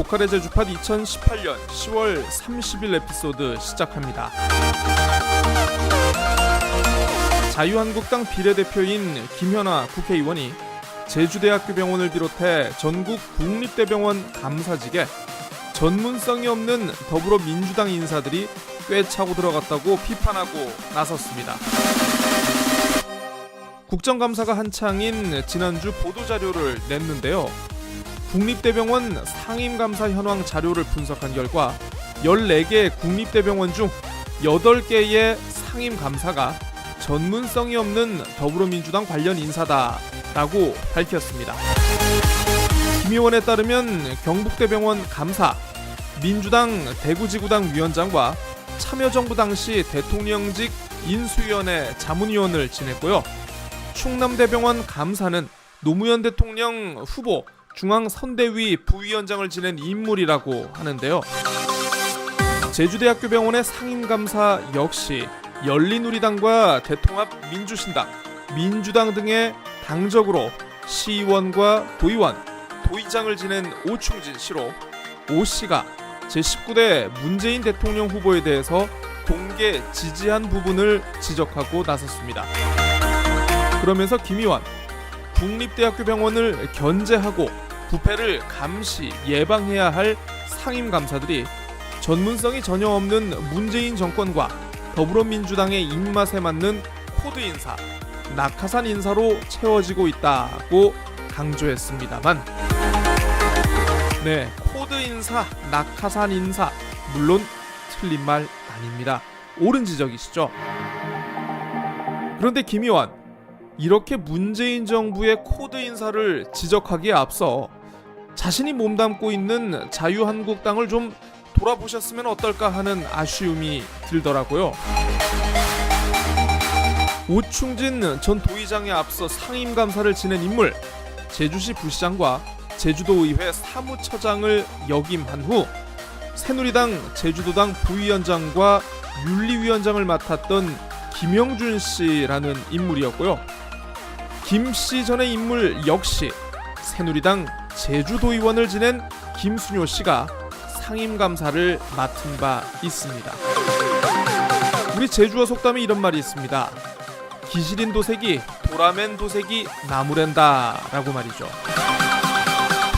고칼의 제주팟 2018년 10월 30일 에피소드 시작합니다. 자유한국당 비례대표인 김현아 국회의원이 제주대학교 병원을 비롯해 전국 국립대병원 감사직에 전문성이 없는 더불어민주당 인사들이 꽤 차고 들어갔다고 비판하고 나섰습니다. 국정감사가 한창인 지난주 보도자료를 냈는데요. 국립대병원 상임감사 현황 자료를 분석한 결과 14개 국립대병원 중 8개의 상임감사가 전문성이 없는 더불어민주당 관련 인사다라고 밝혔습니다. 김 의원에 따르면 경북대병원 감사, 민주당 대구지구당 위원장과 참여정부 당시 대통령직 인수위원회 자문위원을 지냈고요. 충남대병원 감사는 노무현 대통령 후보 중앙선대위 부위원장을 지낸 인물이라고 하는데요. 제주대학교 병원의 상임감사 역시 열린우리당과 대통합민주신당, 민주당 등의 당적으로 시의원과 도의원, 도의장을 지낸 오충진 씨로 오 씨가 제19대 문재인 대통령 후보에 대해서 공개 지지한 부분을 지적하고 나섰습니다. 그러면서 김 의원, 국립대학교 병원을 견제하고 부패를 감시, 예방해야 할 상임감사들이 전문성이 전혀 없는 문재인 정권과 더불어민주당의 입맛에 맞는 코드 인사, 낙하산 인사로 채워지고 있다고 강조했습니다만, 코드 인사, 낙하산 인사, 물론 틀린 말 아닙니다. 옳은 지적이시죠? 그런데 김 의원, 이렇게 문재인 정부의 코드 인사를 지적하기에 앞서 자신이 몸담고 있는 자유한국당을 좀 돌아보셨으면 어떨까 하는 아쉬움이 들더라고요. 오충진 전 도의장에 앞서 상임감사를 지낸 인물, 제주시 부시장과 제주도의회 사무처장을 역임한 후 새누리당 제주도당 부위원장과 윤리위원장을 맡았던 김영준 씨라는 인물이었고요. 김 씨 전의 인물 역시 새누리당 제주도의원을 지낸 김순효 씨가 상임감사를 맡은 바 있습니다. 우리 제주어 속담에 이런 말이 있습니다. 기실인 도색이 도라맨 도색이 나무랜다 라고 말이죠.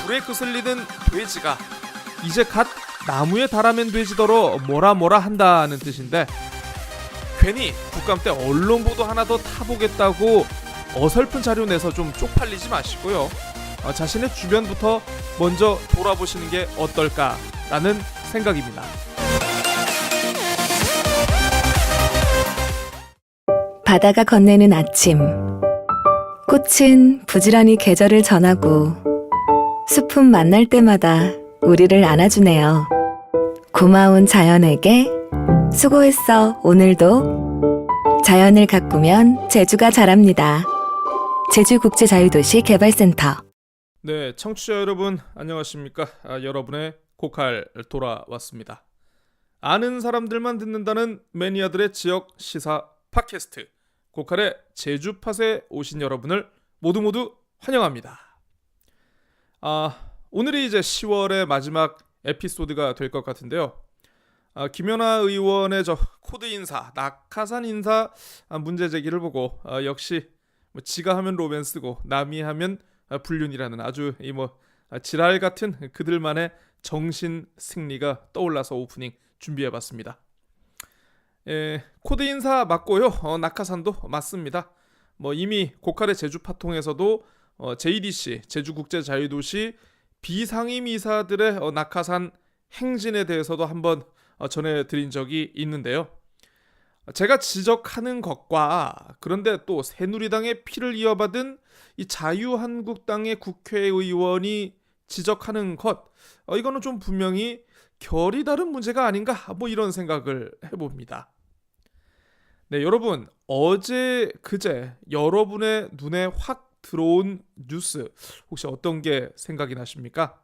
불에 거슬리는 돼지가 이제 갓 나무에 달아맨 돼지더러 뭐라 한다는 뜻인데, 괜히 국감 때 언론 보도 하나 더 타보겠다고 어설픈 자료 내서 좀 쪽팔리지 마시고요. 자신의 주변부터 먼저 돌아보시는 게 어떨까라는 생각입니다. 바다가 건네는 아침, 꽃은 부지런히 계절을 전하고 숲은 만날 때마다 우리를 안아주네요. 고마운 자연에게 수고했어. 오늘도 자연을 가꾸면 제주가 자랍니다. 제주국제자유도시 개발센터. 네, 청취자 여러분 안녕하십니까? 여러분의 고칼 돌아왔습니다. 아는 사람들만 듣는다는 매니아들의 지역 시사 팟캐스트 고칼의 제주팟에 오신 여러분을 모두 환영합니다. 오늘이 이제 10월의 마지막 에피소드가 될 것 같은데요. 김연아 의원의 코드 인사, 낙하산 인사 문제 제기를 보고 역시 지가 하면 로맨스고 남이 하면 불륜이라는 아주 지랄 같은 그들만의 정신 승리가 떠올라서 오프닝 준비해봤습니다. 코드 인사 맞고요. 낙하산도 맞습니다. 이미 고칼의 제주파통에서도 JDC 제주국제자유도시 비상임이사들의 낙하산 행진에 대해서도 한번 전해드린 적이 있는데요. 제가 지적하는 것과 그런데 또 새누리당의 피를 이어받은 이 자유한국당의 국회의원이 지적하는 것, 이거는 좀 분명히 결이 다른 문제가 아닌가 이런 생각을 해봅니다. 네, 여러분, 어제 그제 여러분의 눈에 확 들어온 뉴스 혹시 어떤 게 생각이 나십니까?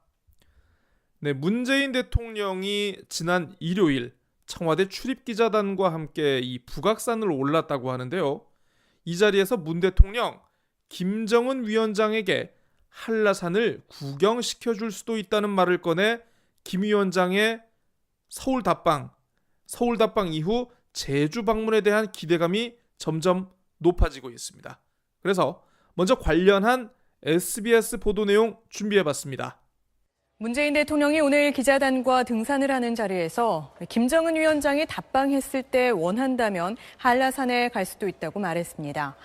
네, 문재인 대통령이 지난 일요일 청와대 출입기자단과 함께 이 북악산을 올랐다고 하는데요. 이 자리에서 문 대통령 김정은 위원장에게 한라산을 구경시켜줄 수도 있다는 말을 꺼내 김 위원장의 서울 답방 이후 제주 방문에 대한 기대감이 점점 높아지고 있습니다. 그래서 먼저 관련한 SBS 보도 내용 준비해봤습니다. 문재인 대통령이 오늘 기자단과 등산을 하는 자리에서 김정은 위원장이 답방했을 때 원한다면 한라산에 갈 수도 있다고 말했습니다.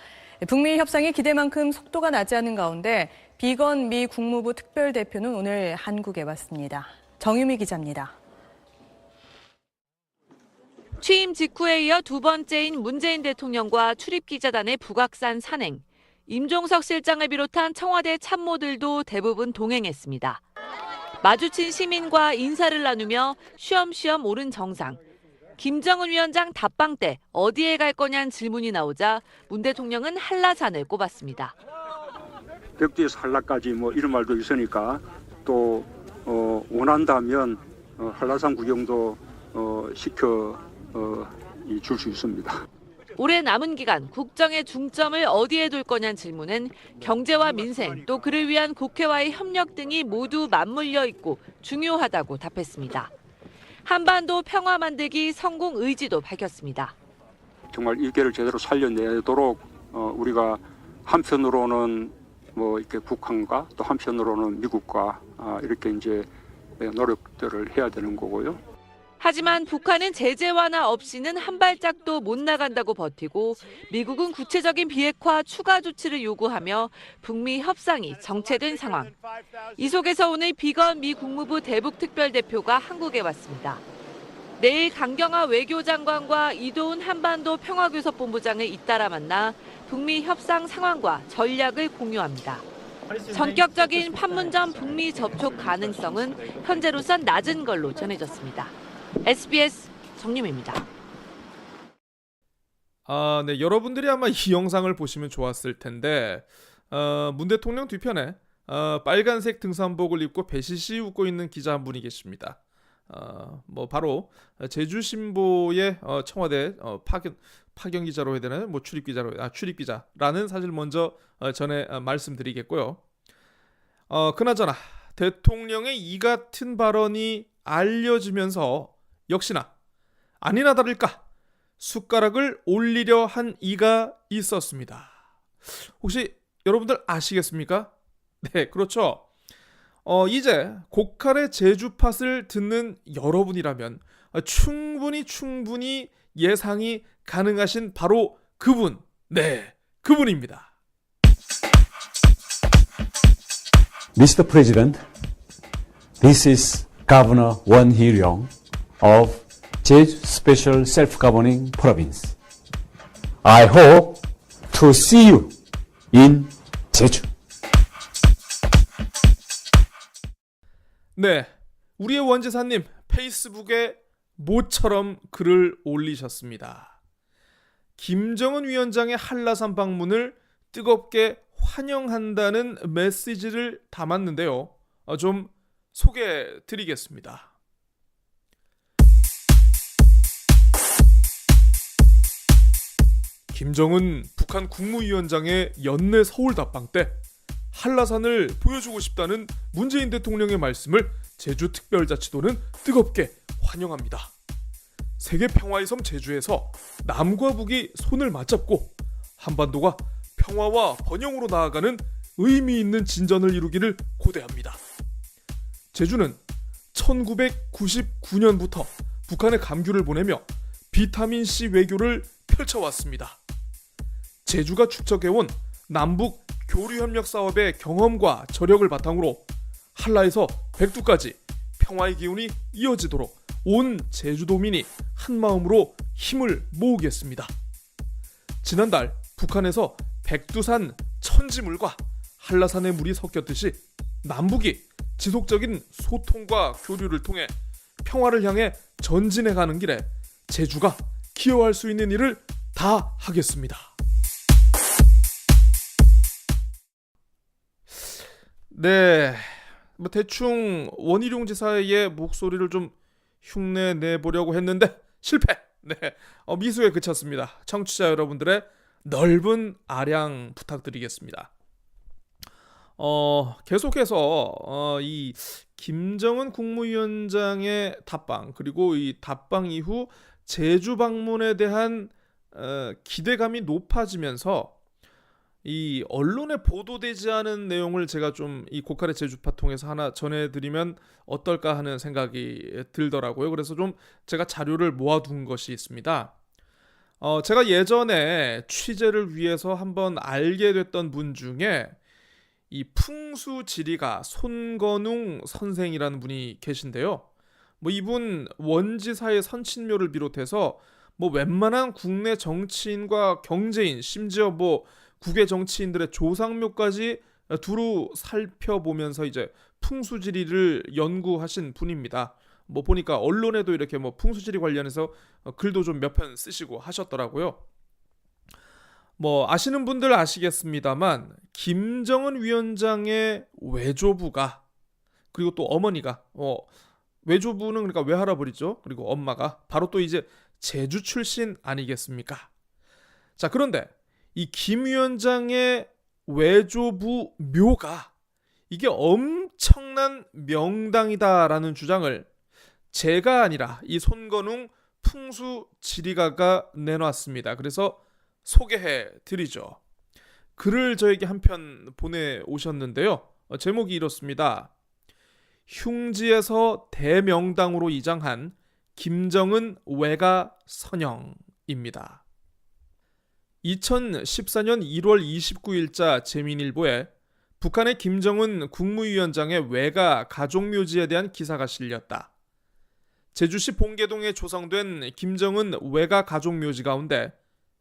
북미 협상이 기대만큼 속도가 나지 않은 가운데 비건 미 국무부 특별대표는 오늘 한국에 왔습니다. 정유미 기자입니다. 취임 직후에 이어 두 번째인 문재인 대통령과 출입기자단의 북악산 산행. 임종석 실장을 비롯한 청와대 참모들도 대부분 동행했습니다. 마주친 시민과 인사를 나누며 쉬엄쉬엄 오른 정상. 김정은 위원장 답방 때 어디에 갈 거냐는 질문이 나오자 문 대통령은 한라산을 꼽았습니다. 벽지에서 한라까지 이런 말도 있으니까 또 원한다면 한라산 구경도 시켜 줄 수 있습니다. 올해 남은 기간 국정의 중점을 어디에 둘 거냐는 질문은 경제와 민생 또 그를 위한 국회와의 협력 등이 모두 맞물려 있고 중요하다고 답했습니다. 한반도 평화 만들기 성공 의지도 밝혔습니다. 정말 일개를 제대로 살려내도록 우리가 한편으로는 이렇게 북한과 또 한편으로는 미국과 이렇게 이제 노력들을 해야 되는 거고요. 하지만 북한은 제재 완화 없이는 한 발짝도 못 나간다고 버티고 미국은 구체적인 비핵화 추가 조치를 요구하며 북미 협상이 정체된 상황. 이 속에서 오늘 비건 미 국무부 대북 특별대표가 한국에 왔습니다. 내일 강경화 외교장관과 이도훈 한반도 평화교섭본부장을 잇따라 만나 북미 협상 상황과 전략을 공유합니다. 전격적인 판문점 북미 접촉 가능성은 현재로선 낮은 걸로 전해졌습니다. SBS 정유미입니다. 네, 여러분들이 아마 이 영상을 보시면 좋았을 텐데 문 대통령 뒤편에 빨간색 등산복을 입고 배시시 웃고 있는 기자 한 분이 계십니다. 바로 제주신보의 청와대 파견 기자로 해야 되나요? 출입기자라는 사실 먼저 전에 말씀드리겠고요. 그나저나 대통령의 이 같은 발언이 알려지면서 역시나 아니나 다를까 숟가락을 올리려 한 이가 있었습니다. 혹시 여러분들 아시겠습니까? 네, 그렇죠. 이제 고칼의 제주팟을 듣는 여러분이라면 충분히 예상이 가능하신 바로 그분, 네, 그분입니다. Mr. President, this is Governor Won Hee-ryong of Jeju Special Self-Governing Province. I hope to see you in Jeju. 네, 우리의 원지사님 페이스북에 모처럼 글을 올리셨습니다. 김정은 위원장의 한라산 방문을 뜨겁게 환영한다는 메시지를 담았는데요. 좀 소개해 드리겠습니다. 김정은 북한 국무위원장의 연내 서울 답방 때 한라산을 보여주고 싶다는 문재인 대통령의 말씀을 제주특별자치도는 뜨겁게 환영합니다. 세계 평화의 섬 제주에서 남과 북이 손을 맞잡고 한반도가 평화와 번영으로 나아가는 의미 있는 진전을 이루기를 고대합니다. 제주는 1999년부터 북한에 감귤을 보내며 비타민C 외교를 펼쳐왔습니다. 제주가 축적해온 남북 교류협력 사업의 경험과 저력을 바탕으로 한라에서 백두까지 평화의 기운이 이어지도록 온 제주도민이 한마음으로 힘을 모으겠습니다. 지난달 북한에서 백두산 천지물과 한라산의 물이 섞였듯이 남북이 지속적인 소통과 교류를 통해 평화를 향해 전진해가는 길에 제주가 기여할 수 있는 일을 다 하겠습니다. 네, 대충 원희룡 지사의 목소리를 좀 흉내 내보려고 했는데 실패. 네, 미수에 그쳤습니다. 청취자 여러분들의 넓은 아량 부탁드리겠습니다. 계속해서 이 김정은 국무위원장의 답방 그리고 이 답방 이후 제주 방문에 대한 기대감이 높아지면서 이 언론에 보도되지 않은 내용을 제가 좀 이 고칼의 제주파 통해서 하나 전해드리면 어떨까 하는 생각이 들더라고요. 그래서 좀 제가 자료를 모아둔 것이 있습니다. 제가 예전에 취재를 위해서 한번 알게 됐던 분 중에 이 풍수지리가 손건웅 선생이라는 분이 계신데요. 뭐 이분 원지사의 선친묘를 비롯해서 뭐 웬만한 국내 정치인과 경제인, 심지어 뭐 국외 정치인들의 조상묘까지 두루 살펴보면서 이제 풍수지리를 연구하신 분입니다. 뭐 보니까 언론에도 이렇게 뭐 풍수지리 관련해서 글도 좀 몇 편 쓰시고 하셨더라고요. 뭐 아시는 분들 아시겠습니다만 김정은 위원장의 외조부가 그리고 또 어머니가 외조부는 그러니까 외할아버지죠. 그리고 엄마가 바로 또 이제 제주 출신 아니겠습니까? 자, 그런데 이 김 위원장의 외조부 묘가 이게 엄청난 명당이다라는 주장을 제가 아니라 이 손건웅 풍수지리가가 내놨습니다. 그래서 소개해 드리죠. 글을 저에게 한 편 보내오셨는데요. 제목이 이렇습니다. 흉지에서 대명당으로 이장한 김정은 외가 선영입니다. 2014년 1월 29일자 재민일보에 북한의 김정은 국무위원장의 외가 가족묘지에 대한 기사가 실렸다. 제주시 봉계동에 조성된 김정은 외가 가족묘지 가운데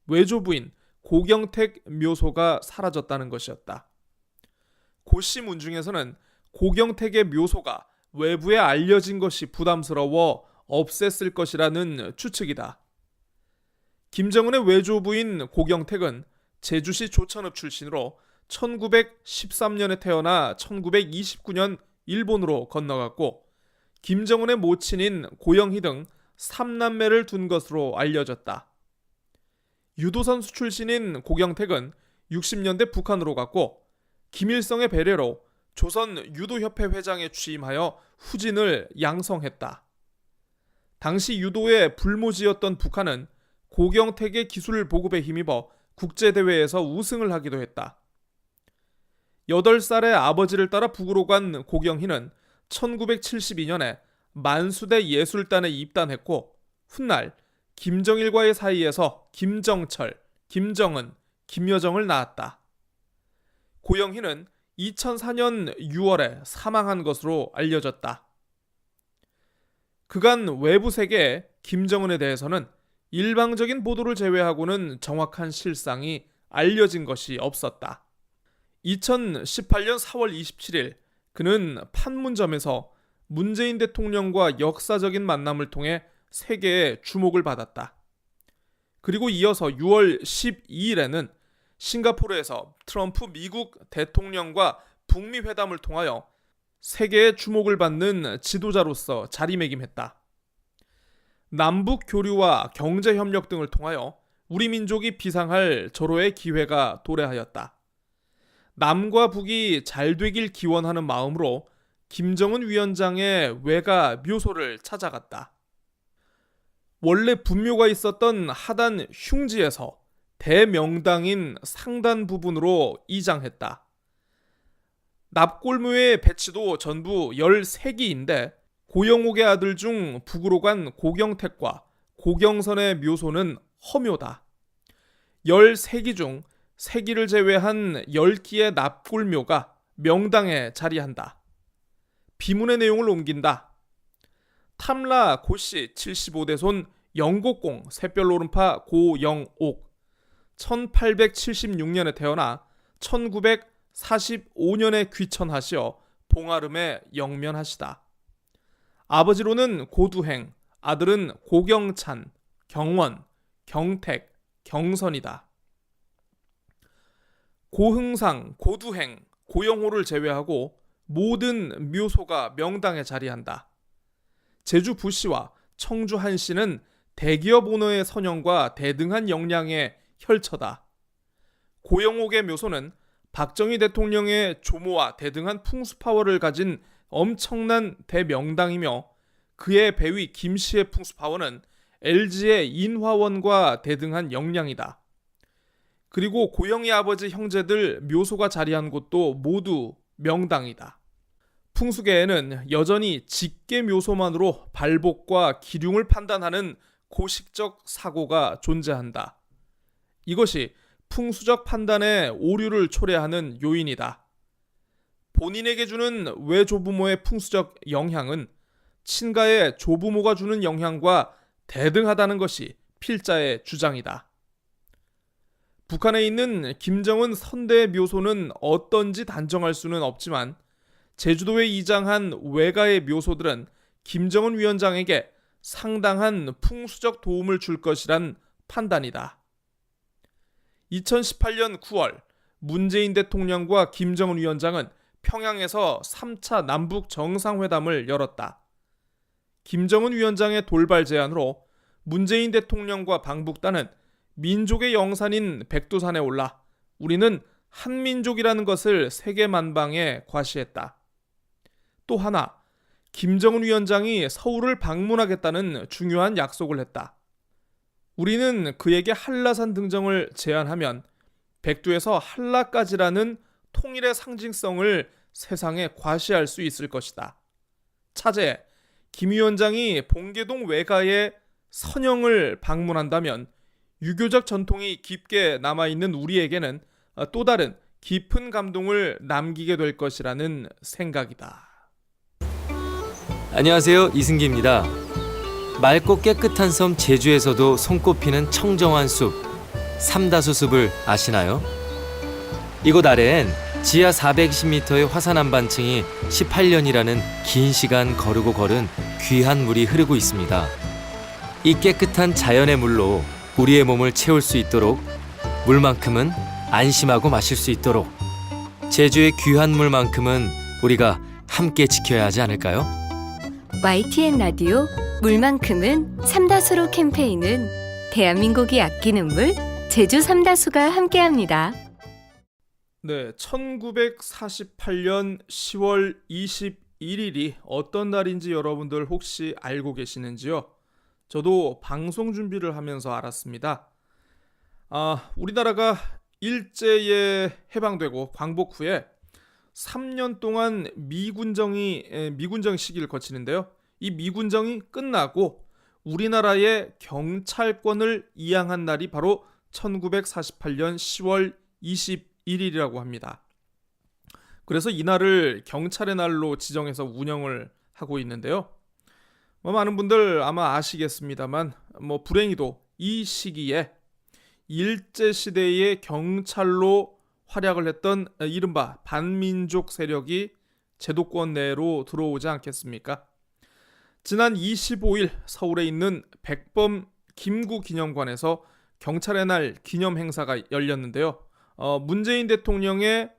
외조부인 고경택 묘소가 사라졌다는 것이었다. 고씨 문중에서는 고경택의 묘소가 외부에 알려진 것이 부담스러워 없앴을 것이라는 추측이다. 김정은의 외조부인 고경택은 제주시 조천읍 출신으로 1913년에 태어나 1929년 일본으로 건너갔고 김정은의 모친인 고영희 등 3남매를 둔 것으로 알려졌다. 유도선수 출신인 고경택은 60년대 북한으로 갔고 김일성의 배려로 조선 유도협회 회장에 취임하여 후진을 양성했다. 당시 유도의 불모지였던 북한은 고경택의 기술 보급에 힘입어 국제대회에서 우승을 하기도 했다. 8살의 아버지를 따라 북으로 간 고경희는 1972년에 만수대 예술단에 입단했고 훗날 김정일과의 사이에서 김정철, 김정은, 김여정을 낳았다. 고영희는 2004년 6월에 사망한 것으로 알려졌다. 그간 외부 세계에 김정은에 대해서는 일방적인 보도를 제외하고는 정확한 실상이 알려진 것이 없었다. 2018년 4월 27일 그는 판문점에서 문재인 대통령과 역사적인 만남을 통해 세계의 주목을 받았다. 그리고 이어서 6월 12일에는 싱가포르에서 트럼프 미국 대통령과 북미 회담을 통하여 세계의 주목을 받는 지도자로서 자리매김했다. 남북 교류와 경제 협력 등을 통하여 우리 민족이 비상할 절호의 기회가 도래하였다. 남과 북이 잘 되길 기원하는 마음으로 김정은 위원장의 외가 묘소를 찾아갔다. 원래 분묘가 있었던 하단 흉지에서 대명당인 상단 부분으로 이장했다. 납골묘의 배치도 전부 13기인데 고영옥의 아들 중 북으로 간 고경택과 고경선의 묘소는 허묘다. 13기 중 3기를 제외한 10기의 납골묘가 명당에 자리한다. 비문의 내용을 옮긴다. 탐라 고씨 75대 손 영곡공 샛별오른파 고영옥 1876년에 태어나 1945년에 귀천하시어 봉아름에 영면하시다. 아버지로는 고두행, 아들은 고경찬, 경원, 경택, 경선이다. 고흥상, 고두행, 고영호를 제외하고 모든 묘소가 명당에 자리한다. 제주 부시와 청주 한시는 대기업 오너의 선영과 대등한 역량의 혈처다. 고영옥의 묘소는 박정희 대통령의 조모와 대등한 풍수 파워를 가진 엄청난 대명당이며 그의 배위 김씨의 풍수 파워는 LG의 인화원과 대등한 역량이다. 그리고 고영희 아버지 형제들 묘소가 자리한 곳도 모두 명당이다. 풍수계에는 여전히 직계 묘소만으로 발복과 기륭을 판단하는 고식적 사고가 존재한다. 이것이 풍수적 판단에 오류를 초래하는 요인이다. 본인에게 주는 외조부모의 풍수적 영향은 친가의 조부모가 주는 영향과 대등하다는 것이 필자의 주장이다. 북한에 있는 김정은 선대의 묘소는 어떤지 단정할 수는 없지만 제주도에 이장한 외가의 묘소들은 김정은 위원장에게 상당한 풍수적 도움을 줄 것이란 판단이다. 2018년 9월 문재인 대통령과 김정은 위원장은 평양에서 3차 남북 정상회담을 열었다. 김정은 위원장의 돌발 제안으로 문재인 대통령과 방북단은 민족의 영산인 백두산에 올라 우리는 한민족이라는 것을 세계 만방에 과시했다. 또 하나, 김정은 위원장이 서울을 방문하겠다는 중요한 약속을 했다. 우리는 그에게 한라산 등정을 제안하면 백두에서 한라까지라는 통일의 상징성을 세상에 과시할 수 있을 것이다. 차제, 김 위원장이 봉계동 외가의 선영을 방문한다면 유교적 전통이 깊게 남아있는 우리에게는 또 다른 깊은 감동을 남기게 될 것이라는 생각이다. 안녕하세요, 이승기입니다. 맑고 깨끗한 섬 제주에서도 손꼽히는 청정한 숲, 삼다수숲을 아시나요? 이곳 아래엔 지하 420m의 화산 한반층이 18년이라는 긴 시간 거르고 걸은 귀한 물이 흐르고 있습니다. 이 깨끗한 자연의 물로 우리의 몸을 채울 수 있도록, 물만큼은 안심하고 마실 수 있도록 제주의 귀한 물만큼은 우리가 함께 지켜야 하지 않을까요? YTN 라디오 물만큼은 삼다수로 캠페인은 대한민국이 아끼는 물 제주 삼다수가 함께합니다. 네, 1948년 10월 21일이 어떤 날인지 여러분들 혹시 알고 계시는지요? 저도 방송 준비를 하면서 알았습니다. 우리나라가 일제에 해방되고 광복 후에 3년 동안 미군정 시기를 거치는데요. 이 미군정이 끝나고 우리나라의 경찰권을 이양한 날이 바로 1948년 10월 21일이라고 합니다. 그래서 이날을 경찰의 날로 지정해서 운영을 하고 있는데요. 많은 분들 아마 아시겠습니다만 불행히도 이 시기에 일제시대의 경찰로 활약을 했던 이른바 반민족 세력이 제도권 내로 들어오지 않겠습니까? 지난 25일 서울에 있는 백범 김구 기념관에서 경찰의 날 기념 행사가 열렸는데요. 문재인 대통령의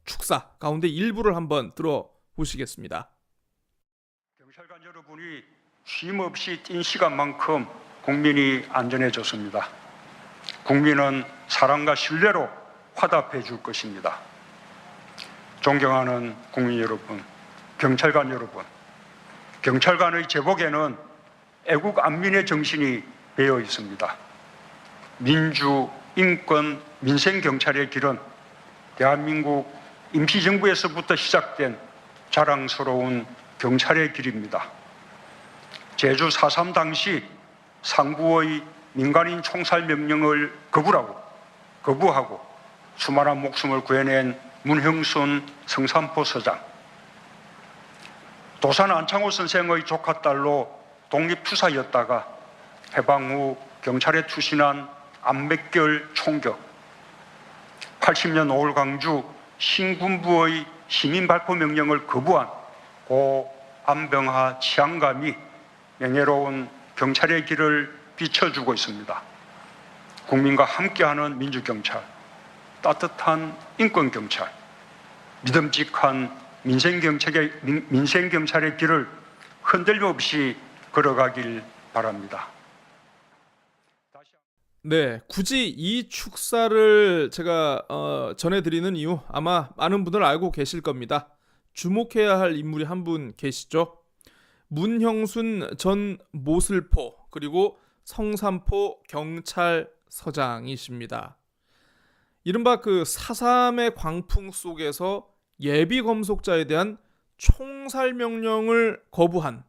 축사 가운데 일부를 한번 들어보시겠습니다. 경찰관 여러분이 쉼없이 뛴 시간만큼 국민이 안전해졌습니다. 국민은 사랑과 신뢰로 화답해 줄 것입니다. 존경하는 국민 여러분, 경찰관 여러분, 경찰관의 제복에는 애국 안민의 정신이 배어 있습니다. 민주, 인권, 민생 경찰의 길은 대한민국 임시정부에서부터 시작된 자랑스러운 경찰의 길입니다. 제주 4.3 당시 상부의 민간인 총살 명령을 거부하고 수많은 목숨을 구해낸 문형순 성산포 서장, 도산 안창호 선생의 조카딸로 독립투사였다가 해방 후 경찰에 투신한 안백결 총격, 80년 5월 광주 신군부의 시민발포 명령을 거부한 고 안병하 치안감이 명예로운 경찰의 길을 비춰주고 있습니다. 국민과 함께하는 민주경찰, 따뜻한 인권경찰, 믿음직한 민생경찰의 길을 흔들림 없이 걸어가길 바랍니다. 네, 굳이 이 축사를 제가 전해드리는 이유 아마 많은 분들 알고 계실 겁니다. 주목해야 할 인물이 한 분 계시죠. 문형순 전 모슬포 그리고 성산포 경찰서장이십니다. 이른바 그 4.3의 광풍 속에서 예비 검속자에 대한 총살 명령을 거부한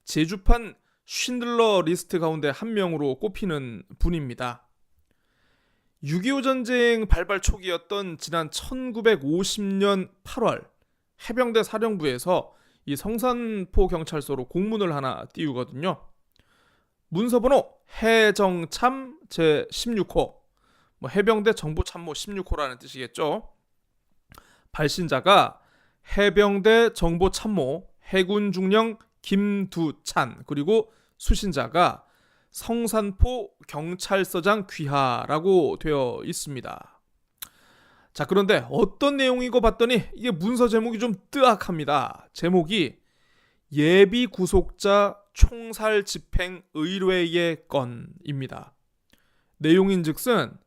제주판 쉰들러 리스트 가운데 한 명으로 꼽히는 분입니다. 6.25 전쟁 발발 초기였던 지난 1950년 8월 해병대 사령부에서 이 성산포 경찰서로 공문을 하나 띄우거든요. 문서번호 해정참 제16호, 해병대 정보참모 16호라는 뜻이겠죠. 발신자가 해병대 정보참모 해군중령 김두찬, 그리고 수신자가 성산포 경찰서장 귀하라고 되어 있습니다. 자, 그런데 어떤 내용이고 봤더니 이게 문서 제목이 좀 뜨악합니다. 제목이 예비 구속자 총살 집행 의뢰의 건입니다. 내용인즉슨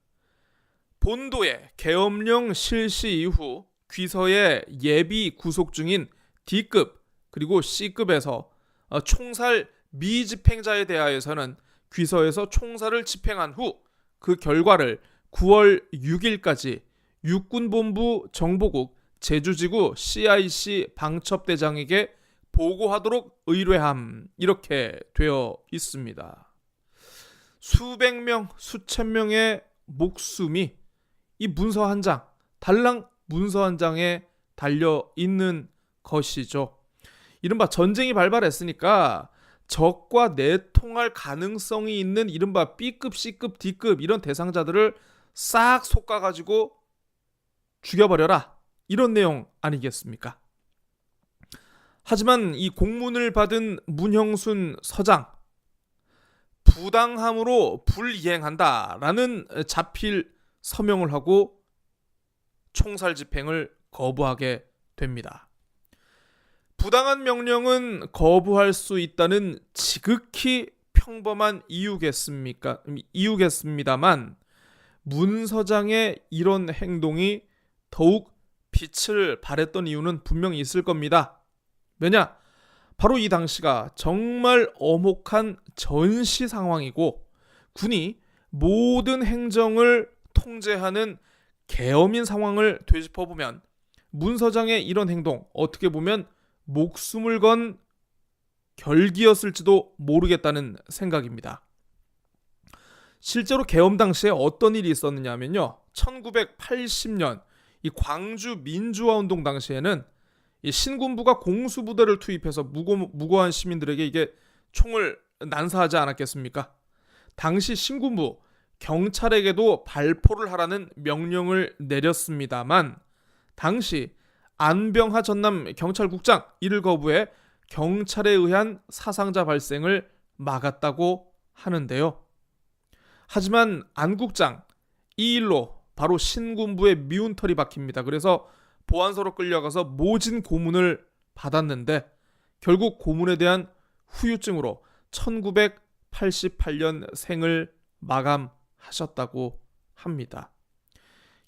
본도의 계엄령 실시 이후 귀서의 예비 구속 중인 D급 그리고 C급에서 총살 미집행자에 대하여서는 귀서에서 총살을 집행한 후 그 결과를 9월 6일까지 육군본부 정보국 제주지구 CIC 방첩대장에게 보고하도록 의뢰함, 이렇게 되어 있습니다. 수백 명, 수천 명의 목숨이 이 문서 한 장, 달랑 문서 한 장에 달려 있는 것이죠. 이른바 전쟁이 발발했으니까 적과 내통할 가능성이 있는 이른바 B급, C급, D급 이런 대상자들을 싹 솎아가지고 죽여버려라, 이런 내용 아니겠습니까? 하지만 이 공문을 받은 문형순 서장, 부당함으로 불이행한다라는 자필 서명을 하고 총살 집행을 거부하게 됩니다. 부당한 명령은 거부할 수 있다는 지극히 평범한 이유겠습니다만 문 서장의 이런 행동이 더욱 빛을 발했던 이유는 분명히 있을 겁니다. 왜냐? 바로 이 당시가 정말 엄혹한 전시 상황이고 군이 모든 행정을 통제하는 계엄인 상황을 되짚어보면 문 서장의 이런 행동, 어떻게 보면 목숨을 건 결기였을지도 모르겠다는 생각입니다. 실제로 계엄 당시에 어떤 일이 있었느냐 하면요, 1980년 이 광주 민주화 운동 당시에는 이 신군부가 공수부대를 투입해서 무고한 시민들에게 이게 총을 난사하지 않았겠습니까? 당시 신군부 경찰에게도 발포를 하라는 명령을 내렸습니다만 당시 안병하 전남 경찰국장 이를 거부해 경찰에 의한 사상자 발생을 막았다고 하는데요. 하지만 안 국장 이 일로 바로 신군부의 미운 털이 박힙니다. 그래서 보안소로 끌려가서 모진 고문을 받았는데 결국 고문에 대한 후유증으로 1988년 생을 마감하셨다고 합니다.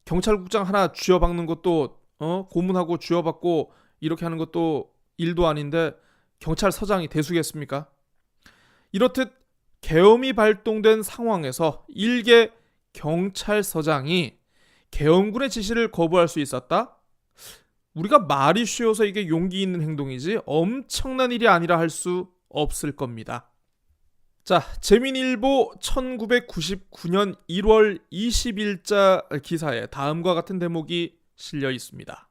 경찰국장 하나 쥐어박는 것도 고문하고 쥐어박고 이렇게 하는 것도 일도 아닌데 경찰서장이 대수겠습니까? 이렇듯 계엄이 발동된 상황에서 일개 경찰서장이 계엄군의 지시를 거부할 수 있었다? 우리가 말이 쉬워서 이게 용기 있는 행동이지 엄청난 일이 아니라 할 수 없을 겁니다. 자, 재민일보 1999년 1월 20일자 기사에 다음과 같은 대목이 실려 있습니다.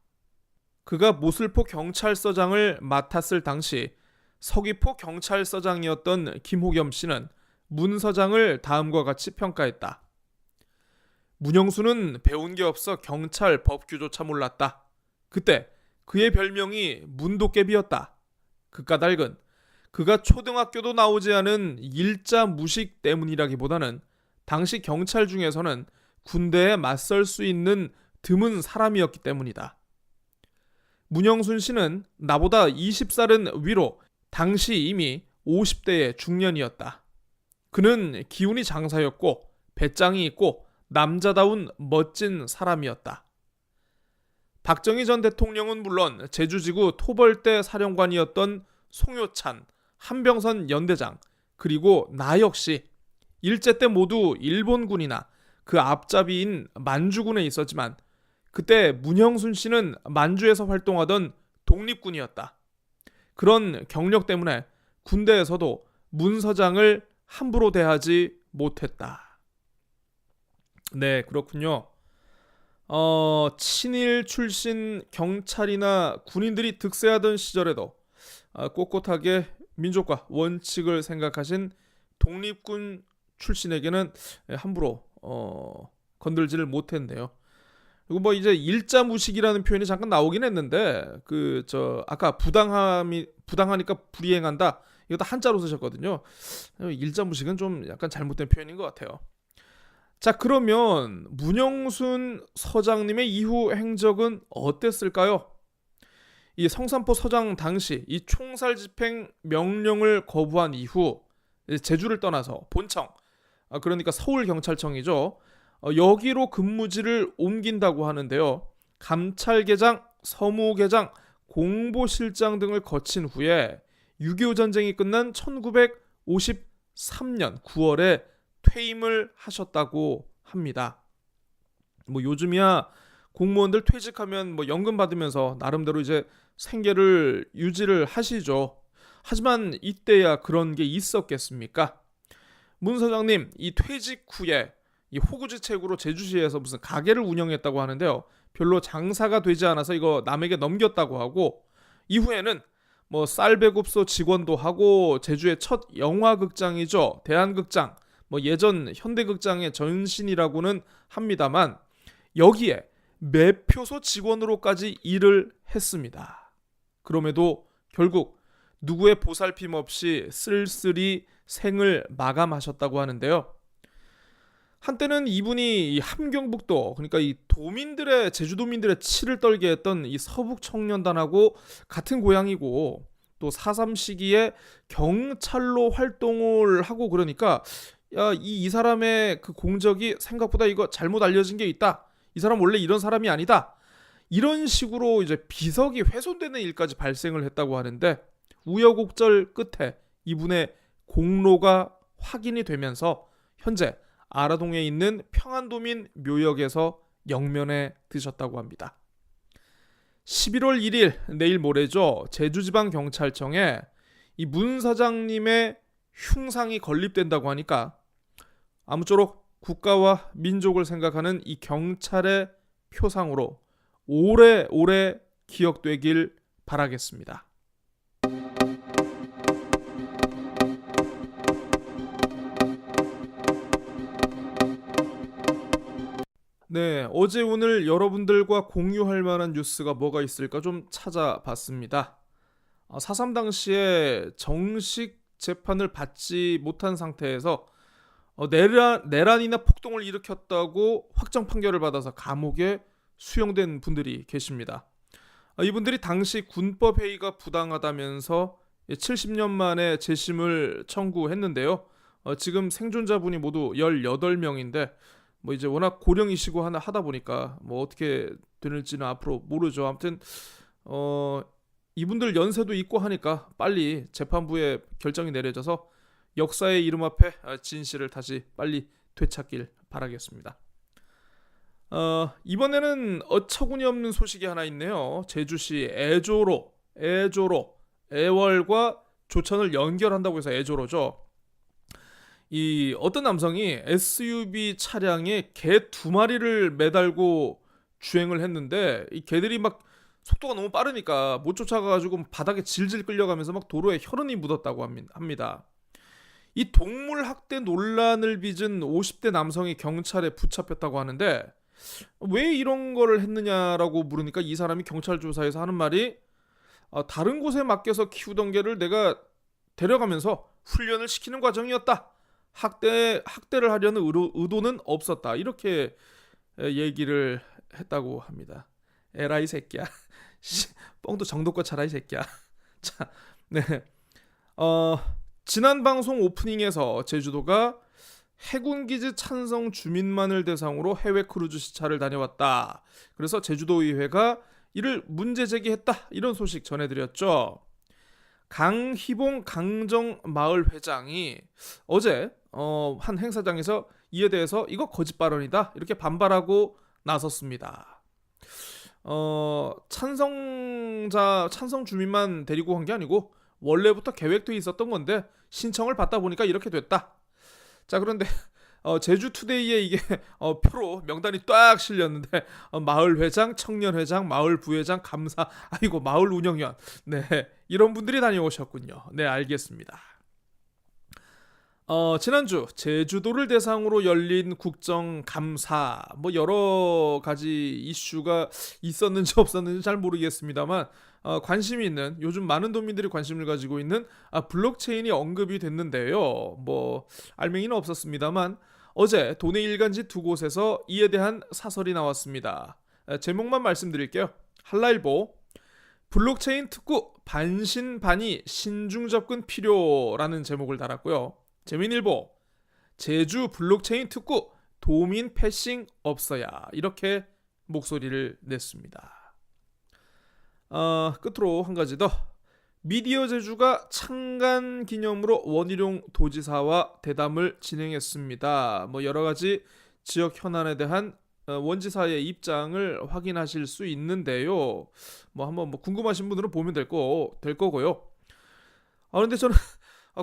그가 모슬포 경찰서장을 맡았을 당시 서귀포 경찰서장이었던 김호겸 씨는 문 서장을 다음과 같이 평가했다. 문형수는 배운 게 없어 경찰 법규조차 몰랐다. 그때 그의 별명이 문도깨비였다. 그 까닭은 그가 초등학교도 나오지 않은 일자 무식 때문이라기보다는 당시 경찰 중에서는 군대에 맞설 수 있는 드문 사람이었기 때문이다. 문형순 씨는 나보다 20살은 위로 당시 이미 50대의 중년이었다. 그는 기운이 장사였고 배짱이 있고 남자다운 멋진 사람이었다. 박정희 전 대통령은 물론 제주지구 토벌대 사령관이었던 송효찬, 한병선 연대장, 그리고 나 역시 일제 때 모두 일본군이나 그 앞잡이인 만주군에 있었지만 그때 문형순 씨는 만주에서 활동하던 독립군이었다. 그런 경력 때문에 군대에서도 문 서장을 함부로 대하지 못했다. 네, 그렇군요. 친일 출신 경찰이나 군인들이 득세하던 시절에도 꼿꼿하게 민족과 원칙을 생각하신 독립군 출신에게는 함부로 건들지를 못했는데요. 그리고 뭐 이제 일자무식이라는 표현이 잠깐 나오긴 했는데 아까 부당하니까 불이행한다, 이것도 한자로 쓰셨거든요. 일자무식은 좀 약간 잘못된 표현인 것 같아요. 자, 그러면 문형순 서장님의 이후 행적은 어땠을까요? 이 성산포 서장 당시 이 총살 집행 명령을 거부한 이후 제주를 떠나서 본청, 그러니까 서울경찰청이죠. 여기로 근무지를 옮긴다고 하는데요. 감찰계장, 서무계장, 공보실장 등을 거친 후에 6.25 전쟁이 끝난 1953년 9월에 퇴임을 하셨다고 합니다. 뭐 요즘이야 공무원들 퇴직하면 뭐 연금 받으면서 나름대로 이제 생계를 유지를 하시죠. 하지만 이때야 그런 게 있었겠습니까? 문 서장님, 이 퇴직 후에 이 호구지책으로 제주시에서 무슨 가게를 운영했다고 하는데요. 별로 장사가 되지 않아서 이거 남에게 넘겼다고 하고, 이후에는 뭐 쌀배급소 직원도 하고 제주의 첫 영화극장이죠. 대한극장, 뭐 예전 현대극장의 전신이라고는 합니다만 여기에 매표소 직원으로까지 일을 했습니다. 그럼에도 결국 누구의 보살핌 없이 쓸쓸히 생을 마감하셨다고 하는데요. 한때는 이분이 이 함경북도, 그러니까 이 제주도민들의 치를 떨게 했던 이 서북청년단하고 같은 고향이고, 또 4.3 시기에 경찰로 활동을 하고, 그러니까 이 사람의 그 공적이 생각보다 이거 잘못 알려진 게 있다, 이 사람 원래 이런 사람이 아니다, 이런 식으로 이제 비석이 훼손되는 일까지 발생을 했다고 하는데, 우여곡절 끝에 이분의 공로가 확인이 되면서 현재 아라동에 있는 평안도민 묘역에서 영면에 드셨다고 합니다. 11월 1일, 내일 모레죠. 제주지방경찰청에 이 문 사장님의 흉상이 건립된다고 하니까 아무쪼록 국가와 민족을 생각하는 이 경찰의 표상으로 오래오래 기억되길 바라겠습니다. 네, 어제 오늘 여러분들과 공유할 만한 뉴스가 뭐가 있을까 좀 찾아봤습니다. 4.3 당시에 정식 재판을 받지 못한 상태에서 내란이나 폭동을 일으켰다고 확정 판결을 받아서 감옥에 수용된 분들이 계십니다. 이분들이 당시 군법회의가 부당하다면서 70년 만에 재심을 청구했는데요. 지금 생존자분이 모두 18명인데 뭐 이제 워낙 고령이시고 하다 보니까 뭐 어떻게 될지는 앞으로 모르죠. 아무튼 이분들 연세도 있고 하니까 빨리 재판부에 결정이 내려져서 역사의 이름 앞에 진실을 다시 빨리 되찾길 바라겠습니다. 이번에는 어처구니 없는 소식이 하나 있네요. 제주시 애월과 조천을 연결한다고 해서 애조로죠. 이 어떤 남성이 SUV 차량에 개 2마리를 매달고 주행을 했는데 이 개들이 막 속도가 너무 빠르니까 못 쫓아가가지고 바닥에 질질 끌려가면서 막 도로에 혈흔이 묻었다고 합니다. 이 동물 학대 논란을 빚은 50대 남성이 경찰에 붙잡혔다고 하는데 왜 이런 거를 했느냐라고 물으니까 이 사람이 경찰 조사에서 하는 말이 다른 곳에 맡겨서 키우던 개를 내가 데려가면서 훈련을 시키는 과정이었다. 학대를 하려는 의도는 없었다. 이렇게 얘기를 했다고 합니다. 에라이 새끼야. 뻥도 정도껏 차라 이 새끼야. 자, 네. 지난 방송 오프닝에서 제주도가 해군기지 찬성 주민만을 대상으로 해외 크루즈 시찰을 다녀왔다. 그래서 제주도의회가 이를 문제 제기했다. 이런 소식 전해드렸죠. 강희봉 강정마을 회장이 어제 한 행사장에서 이에 대해서 이거 거짓 발언이다. 이렇게 반발하고 나섰습니다. 찬성 주민만 데리고 간 게 아니고 원래부터 계획돼 있었던 건데 신청을 받다 보니까 이렇게 됐다. 자, 그런데 제주투데이에 이게 표로 명단이 딱 실렸는데 마을 회장, 청년 회장, 마을 부회장, 감사, 아이고 마을 운영위원, 네, 이런 분들이 다녀오셨군요. 네, 알겠습니다. 지난주 제주도를 대상으로 열린 국정감사, 뭐 여러 가지 이슈가 있었는지 없었는지 잘 모르겠습니다만 관심이 있는, 요즘 많은 도민들이 관심을 가지고 있는 블록체인이 언급이 됐는데요. 뭐 알맹이는 없었습니다만 어제 도내 일간지 두 곳에서 이에 대한 사설이 나왔습니다. 제목만 말씀드릴게요. 한라일보, 블록체인 특구 반신반의 신중 접근 필요라는 제목을 달았고요. 재민일보, 제주 블록체인 특구 도민 패싱 없어야, 이렇게 목소리를 냈습니다. 끝으로 한 가지 더. 미디어 제주가 창간 기념으로 원희룡 도지사와 대담을 진행했습니다. 뭐 여러 가지 지역 현안에 대한 원지사의 입장을 확인하실 수 있는데요. 뭐 한번 궁금하신 분들은 보면 될 거고요. 그런데 저는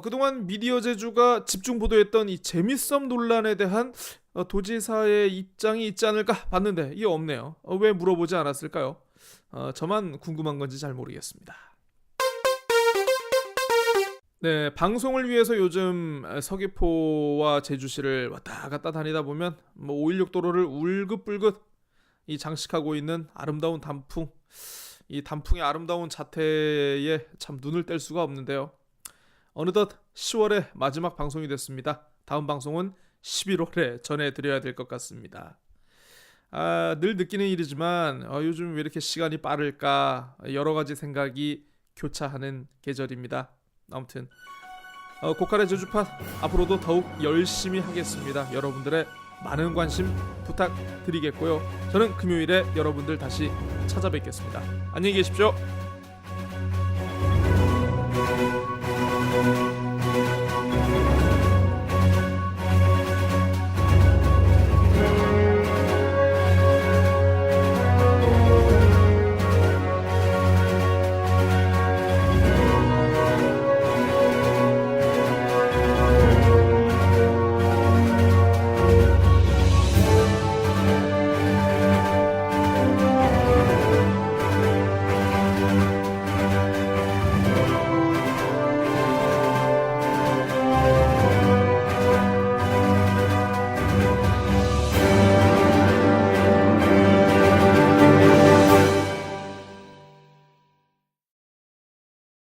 그동안 미디어 제주가 집중 보도했던 이 재미썸 논란에 대한 도지사의 입장이 있지 않을까 봤는데 이게 없네요. 왜 물어보지 않았을까요? 저만 궁금한 건지 잘 모르겠습니다. 네, 방송을 위해서 요즘 서귀포와 제주시를 왔다 갔다 다니다 보면 516 도로를 울긋불긋 이 장식하고 있는 아름다운 단풍, 이 단풍의 아름다운 자태에 참 눈을 뗄 수가 없는데요. 어느덧 10월의 마지막 방송이 됐습니다. 다음 방송은 11월에 전해드려야 될 것 같습니다. 늘 느끼는 일이지만 요즘 왜 이렇게 시간이 빠를까, 여러 가지 생각이 교차하는 계절입니다. 아무튼 고칼의 제주팟 앞으로도 더욱 열심히 하겠습니다. 여러분들의 많은 관심 부탁드리겠고요. 저는 금요일에 여러분들 다시 찾아뵙겠습니다. 안녕히 계십시오.